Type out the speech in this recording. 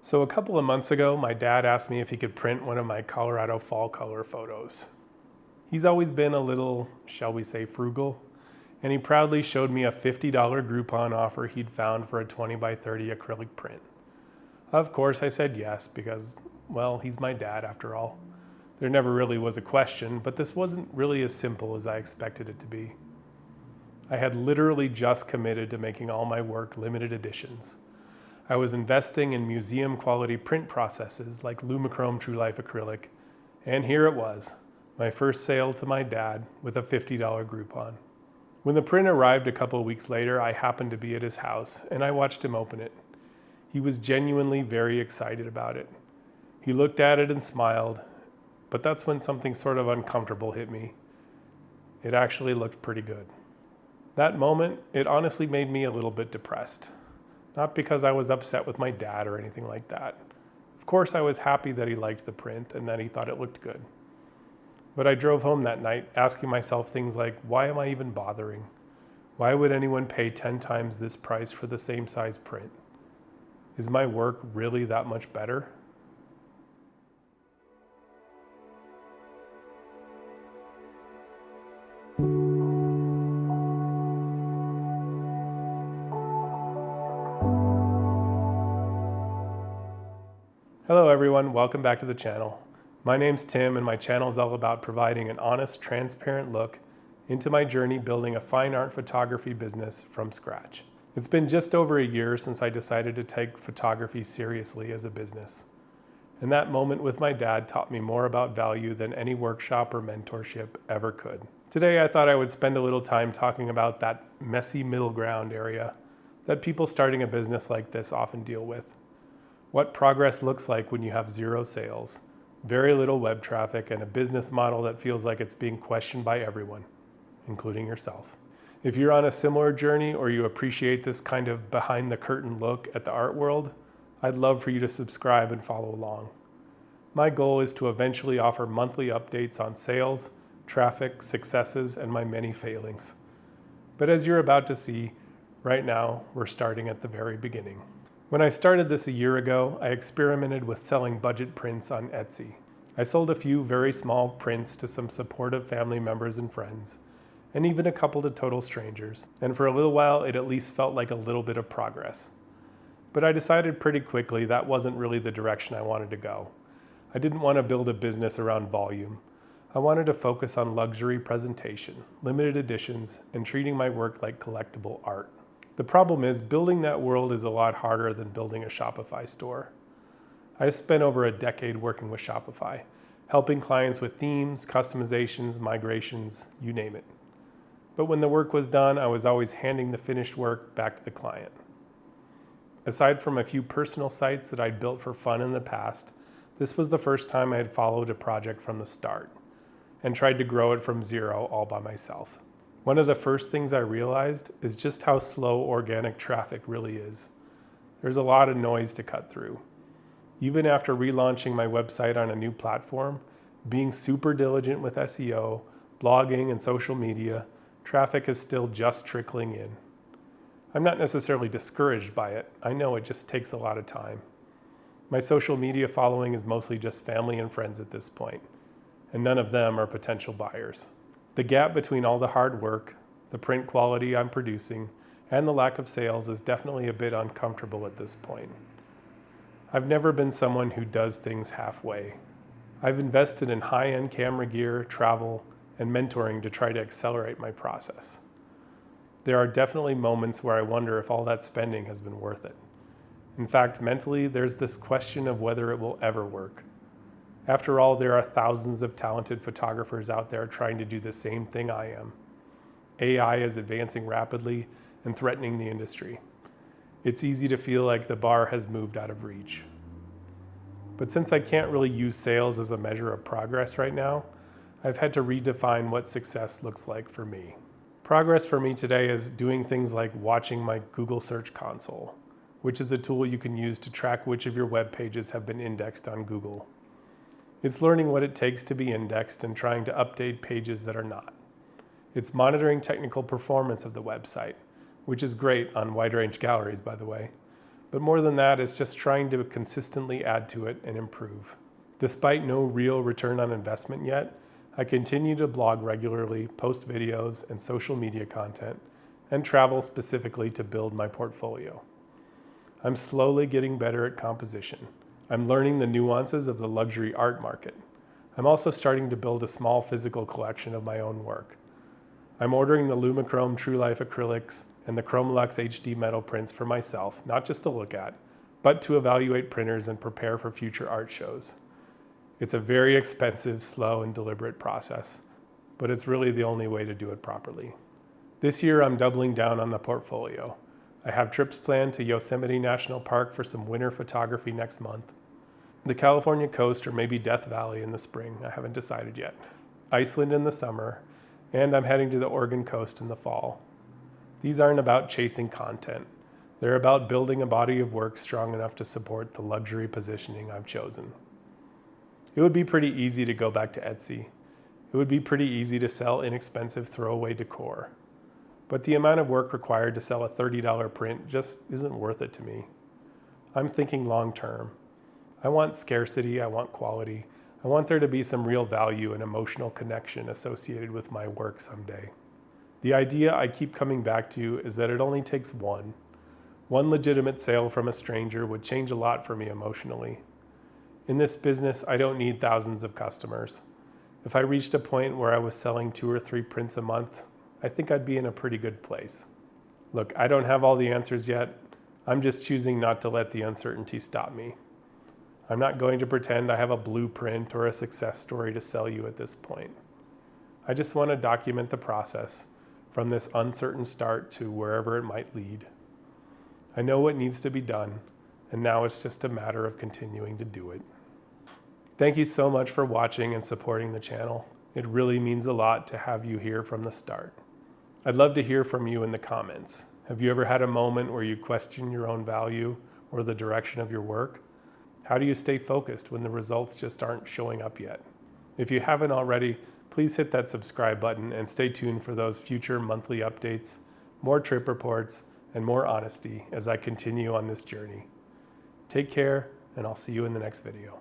So a couple of months ago, my dad asked me if he could print one of my Colorado fall color photos. He's always been a little, shall we say, frugal, and he proudly showed me a $50 Groupon offer he'd found for a 20 by 30 acrylic print. Of course, I said yes because, well, he's my dad after all. There never really was a question, but this wasn't really as simple as I expected it to be. I had literally just committed to making all my work limited editions. I was investing in museum quality print processes like Lumichrome True Life acrylic, and here it was, my first sale to my dad with a $50 Groupon. When the print arrived a couple of weeks later, I happened to be at his house and I watched him open it. He was genuinely very excited about it. He looked at it and smiled, but that's when something sort of uncomfortable hit me. It actually looked pretty good. That moment, it honestly made me a little bit depressed. Not because I was upset with my dad or anything like that. Of course, I was happy that he liked the print and that he thought it looked good. But I drove home that night asking myself things like, why am I even bothering? Why would anyone pay 10 times this price for the same size print? Is my work really that much better? Hello everyone, welcome back to the channel. My name's Tim and my channel is all about providing an honest, transparent look into my journey building a fine art photography business from scratch. It's been just over a year since I decided to take photography seriously as a business. And that moment with my dad taught me more about value than any workshop or mentorship ever could. Today I thought I would spend a little time talking about that messy middle ground area that people starting a business like this often deal with. What progress looks like when you have zero sales, very little web traffic, and a business model that feels like it's being questioned by everyone, including yourself. If you're on a similar journey or you appreciate this kind of behind the curtain look at the art world, I'd love for you to subscribe and follow along. My goal is to eventually offer monthly updates on sales, traffic, successes, and my many failings. But as you're about to see, right now, we're starting at the very beginning. When I started this a year ago, I experimented with selling budget prints on Etsy. I sold a few very small prints to some supportive family members and friends, and even a couple to total strangers. And for a little while, it at least felt like a little bit of progress. But I decided pretty quickly that wasn't really the direction I wanted to go. I didn't want to build a business around volume. I wanted to focus on luxury presentation, limited editions, and treating my work like collectible art. The problem is building that world is a lot harder than building a Shopify store. I've spent over a decade working with Shopify, helping clients with themes, customizations, migrations, you name it. But when the work was done, I was always handing the finished work back to the client. Aside from a few personal sites that I'd built for fun in the past, this was the first time I had followed a project from the start and tried to grow it from zero all by myself. One of the first things I realized is just how slow organic traffic really is. There's a lot of noise to cut through. Even after relaunching my website on a new platform, being super diligent with SEO, blogging, and social media, traffic is still just trickling in. I'm not necessarily discouraged by it. I know it just takes a lot of time. My social media following is mostly just family and friends at this point, and none of them are potential buyers. The gap between all the hard work, the print quality I'm producing, and the lack of sales is definitely a bit uncomfortable at this point. I've never been someone who does things halfway. I've invested in high-end camera gear, travel, and mentoring to try to accelerate my process. There are definitely moments where I wonder if all that spending has been worth it. In fact, mentally, there's this question of whether it will ever work. After all, there are thousands of talented photographers out there trying to do the same thing I am. AI is advancing rapidly and threatening the industry. It's easy to feel like the bar has moved out of reach. But since I can't really use sales as a measure of progress right now, I've had to redefine what success looks like for me. Progress for me today is doing things like watching my Google Search Console, which is a tool you can use to track which of your web pages have been indexed on Google. It's learning what it takes to be indexed and trying to update pages that are not. It's monitoring technical performance of the website, which is great on wide range galleries, by the way, But more than that, it's just trying to consistently add to it and improve. Despite no real return on investment yet, I continue to blog regularly, post videos and social media content, and travel specifically to build my portfolio. I'm slowly getting better at composition. I'm learning the nuances of the luxury art market. I'm also starting to build a small physical collection of my own work. I'm ordering the Lumichrome True Life acrylics and the Chromolux HD metal prints for myself, not just to look at, but to evaluate printers and prepare for future art shows. It's a very expensive, slow, and deliberate process, but it's really the only way to do it properly. This year, I'm doubling down on the portfolio. I have trips planned to Yosemite National Park for some winter photography next month, the California coast, or maybe Death Valley in the spring. I haven't decided yet. Iceland in the summer, and I'm heading to the Oregon coast in the fall. These aren't about chasing content. They're about building a body of work strong enough to support the luxury positioning I've chosen. It would be pretty easy to go back to Etsy. It would be pretty easy to sell inexpensive throwaway decor. But the amount of work required to sell a $30 print just isn't worth it to me. I'm thinking long term. I want scarcity, I want quality. I want there to be some real value and emotional connection associated with my work someday. The idea I keep coming back to is that it only takes one. One legitimate sale from a stranger would change a lot for me emotionally. In this business, I don't need thousands of customers. If I reached a point where I was selling 2 or 3 prints a month, I think I'd be in a pretty good place. Look, I don't have all the answers yet. I'm just choosing not to let the uncertainty stop me. I'm not going to pretend I have a blueprint or a success story to sell you at this point. I just want to document the process from this uncertain start to wherever it might lead. I know what needs to be done, and now it's just a matter of continuing to do it. Thank you so much for watching and supporting the channel. It really means a lot to have you here from the start. I'd love to hear from you in the comments. Have you ever had a moment where you question your own value or the direction of your work? How do you stay focused when the results just aren't showing up yet? If you haven't already, please hit that subscribe button and stay tuned for those future monthly updates, more trip reports, and more honesty as I continue on this journey. Take care, and I'll see you in the next video.